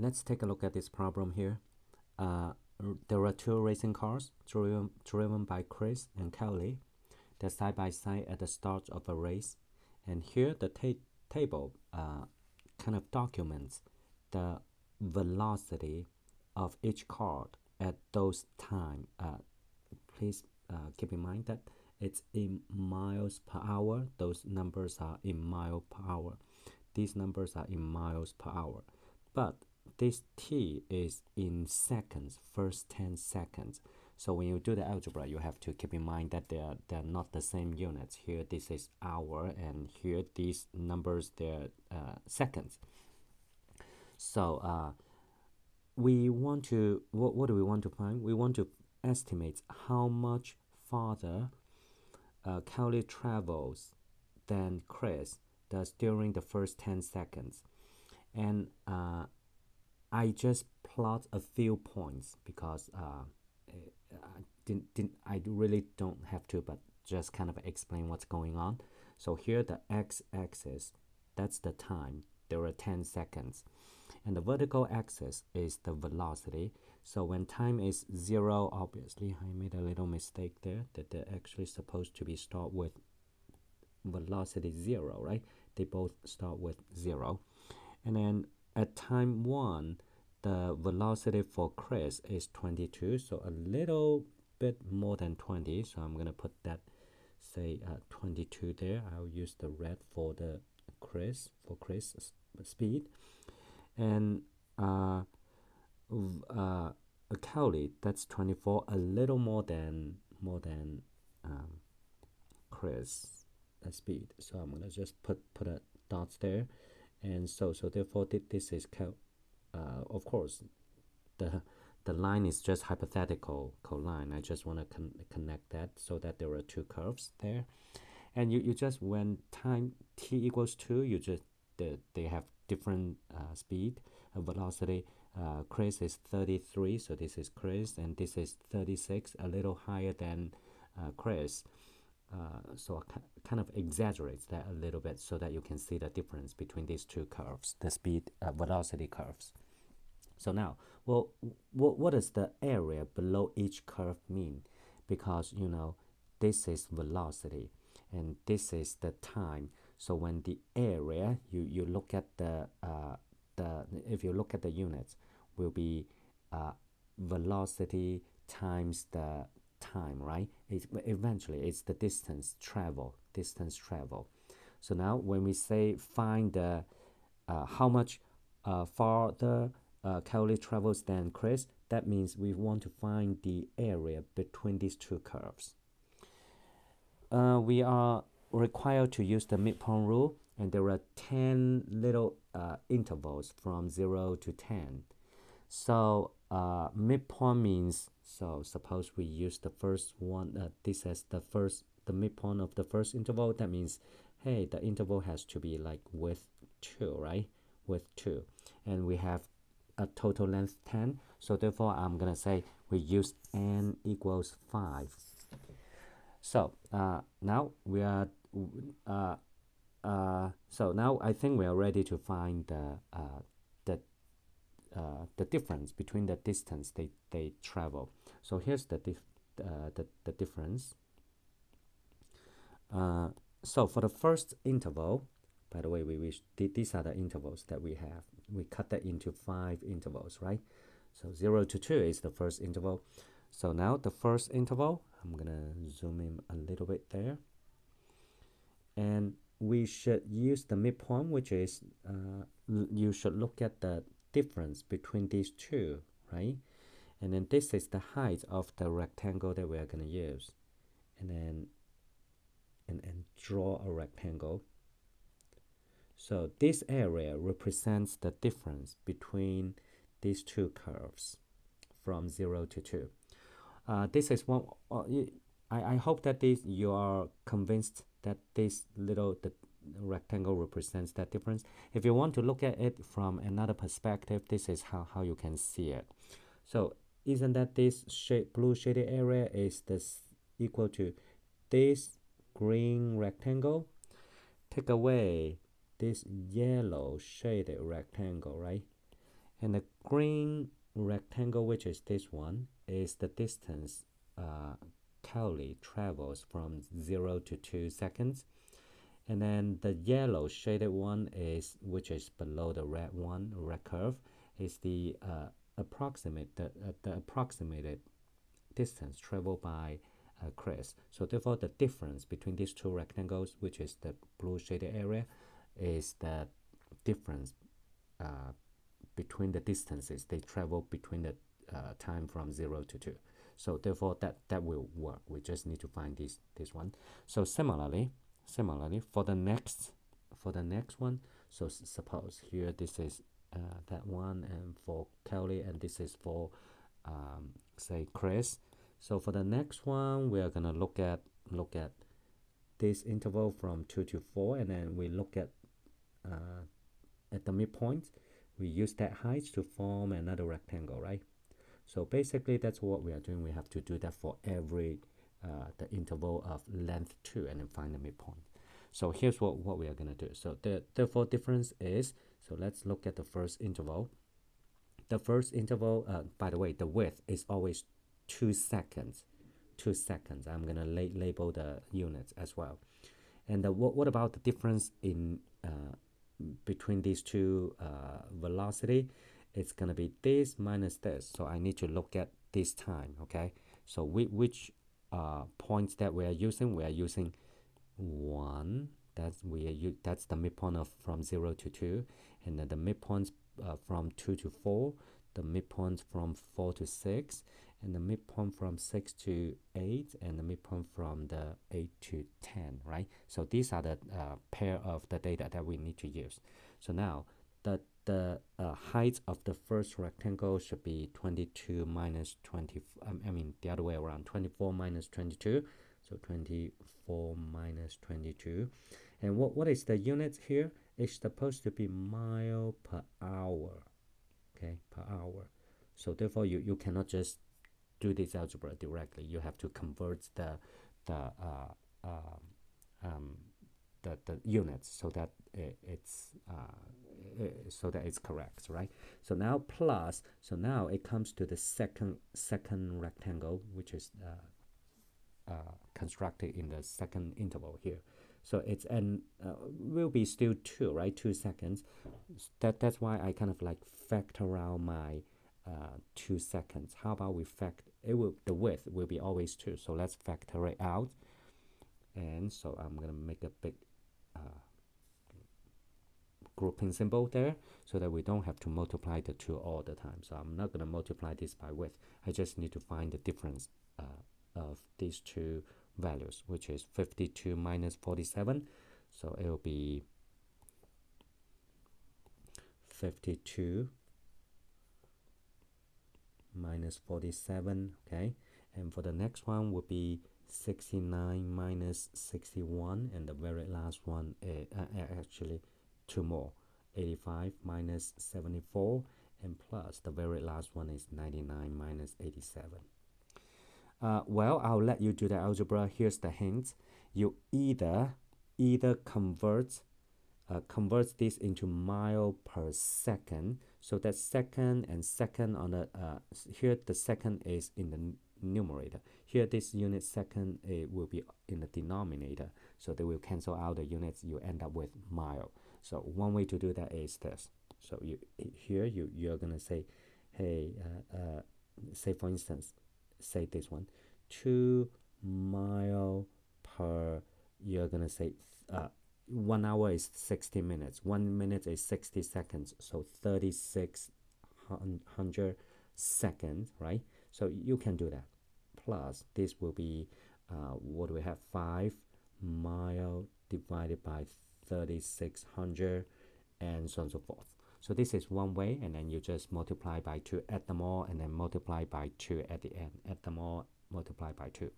let's take a look at this problem here. There are two racing cars driven by Chris and Kelly. They're side by side at the start of a race. And here the table kind of documents the velocity of each car at those time. Please keep in mind that it's in miles per hour. Those numbers are in mile per hour. These numbers are in miles per hour. But this t is in seconds, first 10 seconds. So when you do the algebra, you have to keep in mind that they're not the same units. Here this is hour, and here these numbers, they're seconds. So we want to, what do we want to find? We want to estimate how much farther Kelly travels than Chris does during the first 10 seconds. And I just plot a few points because I really don't have to, but just kind of explain what's going on. So here the x-axis, that's the time. There are 10 seconds. And the vertical axis is the velocity. So when time is 0, obviously I made a little mistake there, that they're actually supposed to be start with velocity 0, right? They both start with 0. And then at time 1, the velocity for Chris is 22, so a little bit more than 20. So I'm gonna put that, say 22 there. I'll use the red for the Chris speed. And Kelly, that's 24, a little more than Chris speed. So I'm gonna just put a dots there, and so therefore this is of course the line is just hypothetical line. I just want to connect that so that there are two curves there, and you just, when time t equals 2, you just they have different speed, velocity. Chris is 33, so this is Chris, and this is 36, a little higher than Chris. So I kind of exaggerates that a little bit so that you can see the difference between these two curves, the speed velocity curves. So now, well, what does the area below each curve mean? Because this is velocity and this is the time. So when the area, you look at the if you look at the units, will be velocity times the time, right? Eventually it's the distance travel. So now when we say find the how much farther Kelly travels than Chris, that means we want to find the area between these two curves. We are required to use the midpoint rule, and there are 10 little intervals from 0 to 10. So midpoint means, so suppose we use the first one, this as the midpoint of the first interval. That means, hey, the interval has to be like with 2, right? With 2, and we have a total length 10. So therefore, I'm gonna say we use n equals 5. So now we are so now I think we are ready to find the difference between the distance they travel. So here's the difference. So for the first interval, by the way, these are the intervals that we have. We cut that into 5 intervals, right? So 0 to 2 is the first interval. So now the first interval, I'm gonna zoom in a little bit there, and we should use the midpoint, which is you should look at the difference between these two, right? And then this is the height of the rectangle that we are going to use, and then and draw a rectangle. So this area represents the difference between these two curves from 0 to 2. This is one. I hope that you are convinced that this the rectangle represents that difference. If you want to look at it from another perspective, this is how you can see it. So isn't that this blue shaded area is equal to this green rectangle? Take away this yellow shaded rectangle, right? And the green rectangle, which is this one, is the distance Cowley travels from 0 to 2 seconds. And then the yellow shaded one is, which is below the red one, red curve, is the approximated distance traveled by Chris. So therefore, the difference between these two rectangles, which is the blue shaded area, is the difference between the distances they travel between the time from 0 to 2. So therefore, that will work. We just need to find this one. So similarly, for the next one, so suppose here this is that one, and for Kelly, and this is for say Chris. So for the next one, we are gonna look at this interval from 2 to 4, and then we look at the midpoint. We use that height to form another rectangle, right? So basically, that's what we are doing. We have to do that for every the interval of length 2, and then find the midpoint. So here's what we are going to do. So the therefore difference is, so let's look at the first interval. The first interval, by the way, the width is always 2 seconds. 2 seconds. I'm going to label the units as well. And what about the difference in between these two velocity? It's going to be this minus this. So I need to look at this time, okay? So which points that we are using? We are using 1. That's the midpoint of from 0 to 2. And then the midpoints from 2 to 4. The midpoint from 4 to 6. And the midpoint from 6 to 8. And the midpoint from the 8 to 10, right? So these are the pair of the data that we need to use. So now, the height of the first rectangle should be 22 minus 20, I mean the other way around, 24 minus 22, so 24 minus 22. And what is the unit here? It's supposed to be mile per hour, okay, per hour. So therefore, you cannot just do this algebra directly. You have to convert the units so that it's correct, right? So now plus, so now it comes to the second rectangle, which is constructed in the second interval here. So it's will be still 2, right? 2 seconds. That's why I kind of like factor out my 2 seconds. How about we the width will be always 2. So let's factor it out. And so I'm gonna make a big grouping symbol there, so that we don't have to multiply the 2 all the time. So I'm not going to multiply this by width. I just need to find the difference of these two values, which is 52 minus 47. So it will be 52 minus 47, okay? And for the next one will be 69 minus 61, and the very last one actually 2 more, 85 minus 74, and plus the very last one is 99 minus 87. Well, I'll let you do the algebra. Here's the hint. You either convert this into mile per second. So that second and second on the here the second is in the numerator. Here this unit second will be in the denominator. So they will cancel out the units. You end up with mile. So one way to do that is this. So you're gonna say, hey, say for instance, say this one, 2 mile per. You're gonna say 1 hour is 60 minutes. 1 minute is 60 seconds. So 3600 seconds, right? So you can do that. Plus this will be what do we have? 5 mile divided by 3600, and so on and so forth. So this is one way, and then you just multiply by 2 at the more, and then multiply by 2 at the end. At the more, multiply by 2.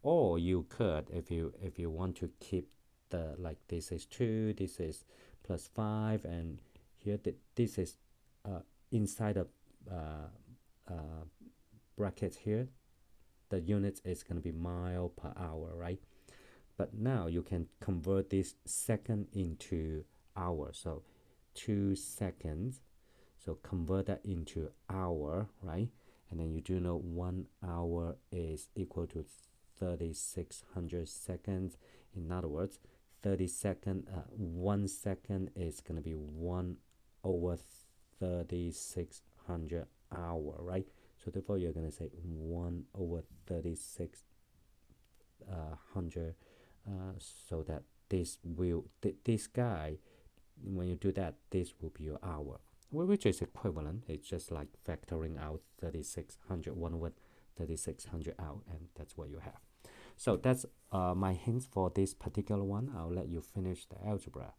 Or you could, if you want to keep the, like, this is 2, this is plus 5, and here this is inside the brackets here, the unit is going to be mile per hour, right? But now you can convert this second into hour. So 2 seconds. So convert that into hour, right? And then you do know 1 hour is equal to 3600 seconds. In other words, 1 second is going to be 1 over 3600 hour, right? So therefore you're going to say 1 over 3600, so that this guy, when you do that, this will be your hour, which is equivalent. It's just like factoring out 3600, 1 over 3600 out, and that's what you have. So that's my hints for this particular one. I'll let you finish the algebra.